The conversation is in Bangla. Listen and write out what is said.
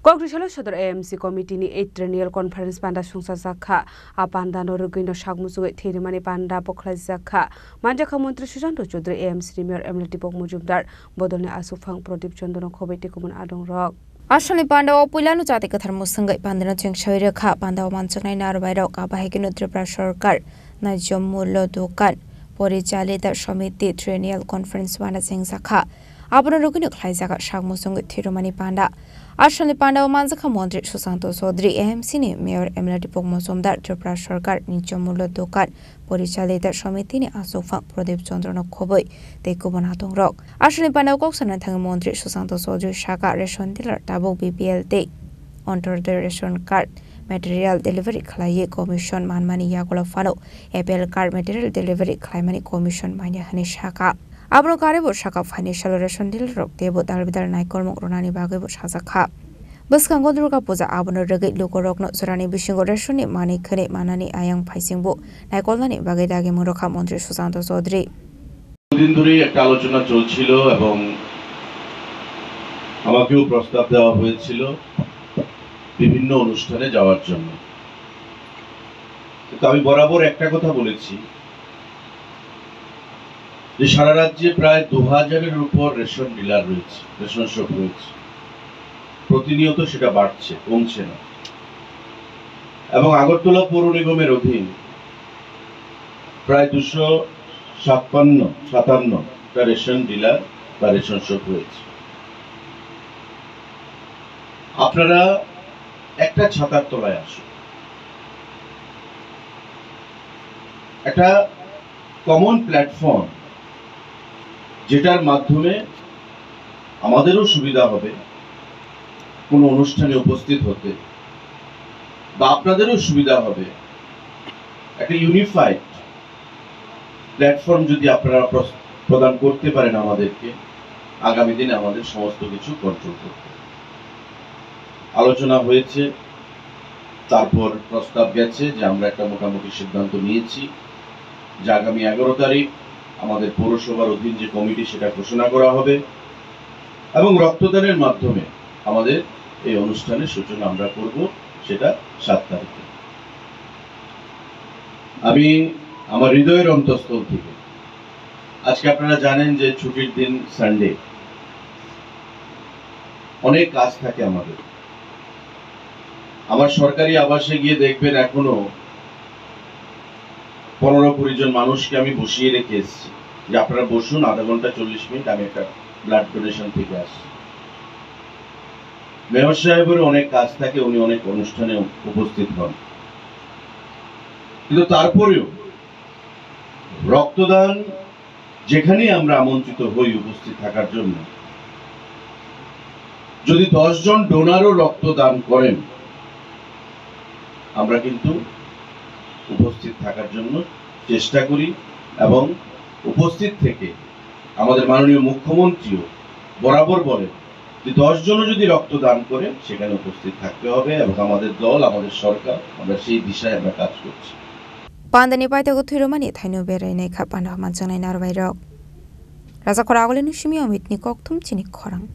Kogrishala Shodor AMC Committee ni 8th Annual Conference Panda Sungsa Zakha Apanda Norugino Shagmusu Thirimani Panda Pokla Zakha Manjaka Montri Sujanto Chodri AMC Mayor Emily Tipok Mujumdar Bodone Asufang Prodip Chandano Khobeti Kumun Adong Rock Ashali Panda Opulanu Jati Kathar Musanga Pandana Cheng Shairaka Panda Manchana Narvairo Kabahikino Tripra Sarkar Najomulo Dukan Porijalita Shamiti Triennial Conference Panda Sing Zakha Abuna Rugino Klaizaka Shagmusung Thirimani Panda Ashali Panda Manzaka Montri Susanto Sodri AMC ni Mayor Emily Tipok Mujumdar Tripra Sarkar Najomulo Dukan Porijalita Shamiti ni Asufang Prodip Chandano Khoboi Tekubon Adong Rock Ashali Panda Koksan Thang Montri Susanto Sodri Shaka Ration Dealer Tabo BPLT Under the Ration Card Material Delivery Claye Commission Manmani Yagola Fano Apple Card Material Delivery Climate Commission Mania Hanishaka Abro Karibo Shaka Financial Ration Dealer Rock Debo Dalbidar Naikol Ronani Bagabo Shazaka Buskango Durga Puza Abono Regate Lukorok no Surani Bishingo Reshuni Mani Kane Manani Ayang Paisingbo Naikolani Bagedagi Muroka Montri Susanto Sodri দিন ধরে একটা আলোচনা চলছিল এবং আমাকেও প্রস্তাব দেওয়া হয়েছিল বিভিন্ন অনুষ্ঠানে যাওয়ার জন্য তো আমি বরাবর একটা কথা বলেছি যে সারা রাজ্যে প্রায় 2000 এর উপর রেশন ডিলার রয়েছে রেশন শপ রয়েছে প্রতিনিয়ত সেটা বাড়ছে কমছে না এবং আগরতলা পৌর নিগমের অধীন প্রায় 257 টা রেশন ডিলার বা রেশন শপ রয়েছে আপনারা একটা ছাতার তলায় আসুন একটা কমন প্ল্যাটফর্ম যেটার মাধ্যমে আমাদেরও সুবিধা হবে কোনো অনুষ্ঠানে উপস্থিত হতে বা আপনাদেরও সুবিধা হবে একটা ইউনিফাইড প্ল্যাটফর্ম যদি আপনারা প্রদান করতে পারেন আমাদেরকে আগামী দিনে আমাদের সমস্ত কিছু কন্ট্রোল করতে আলোচনা হয়েছে তারপর প্রস্তাব গেছে যে আমরা একটা মোটামুটি সিদ্ধান্ত নিয়েছি যে আগামী 11 তারিখ আমাদের পৌরসভার অধীন যে কমিটি সেটা ঘোষণা করা হবে এবং রক্তদানের মাধ্যমে আমাদের এই অনুষ্ঠানের সূচনা আমরা করব সেটা 7 তারিখে আমি আমার হৃদয়ের অন্তঃস্থল থেকে আজকে আপনারা জানেন যে ছুটির দিন সানডে অনেক কাজ থাকে আমাদের আমার সরকারি আবাসে গিয়ে দেখবেন এখনো 15-20 জন মানুষকে আমি বসিয়ে রেখে এসেছি যে আপনারা বসুন আধা ঘন্টা 40 মিনিট আমি একটা ব্লাড ডোনেশন থেকে আসছি মেয়র সাহেবের অনেক কাজ থাকে উনি অনেক অনুষ্ঠানে উপস্থিত হন কিন্তু তারপরেও রক্তদান যেখানে আমরা আমন্ত্রিত হই উপস্থিত থাকার জন্য যদি 10 জন ডোনারও রক্তদান করেন আমরা কিন্তু উপস্থিত থাকার জন্য চেষ্টা করি এবং উপস্থিত থেকে আমাদের মাননীয় মুখ্যমন্ত্রীও বরাবর বলেন যে 10 জনও যদি রক্তদান করে সেখানে উপস্থিত থাকতে হবে এবং আমাদের দল আমাদের সরকার আমরা সেই দিশায় আমরা কাজ করছি Pandani Paitago Thirumani Thaino Berai Kapanda Manchana Narvairo Raza Koragolin Shimi Omit Nikok Tum Chinik Korang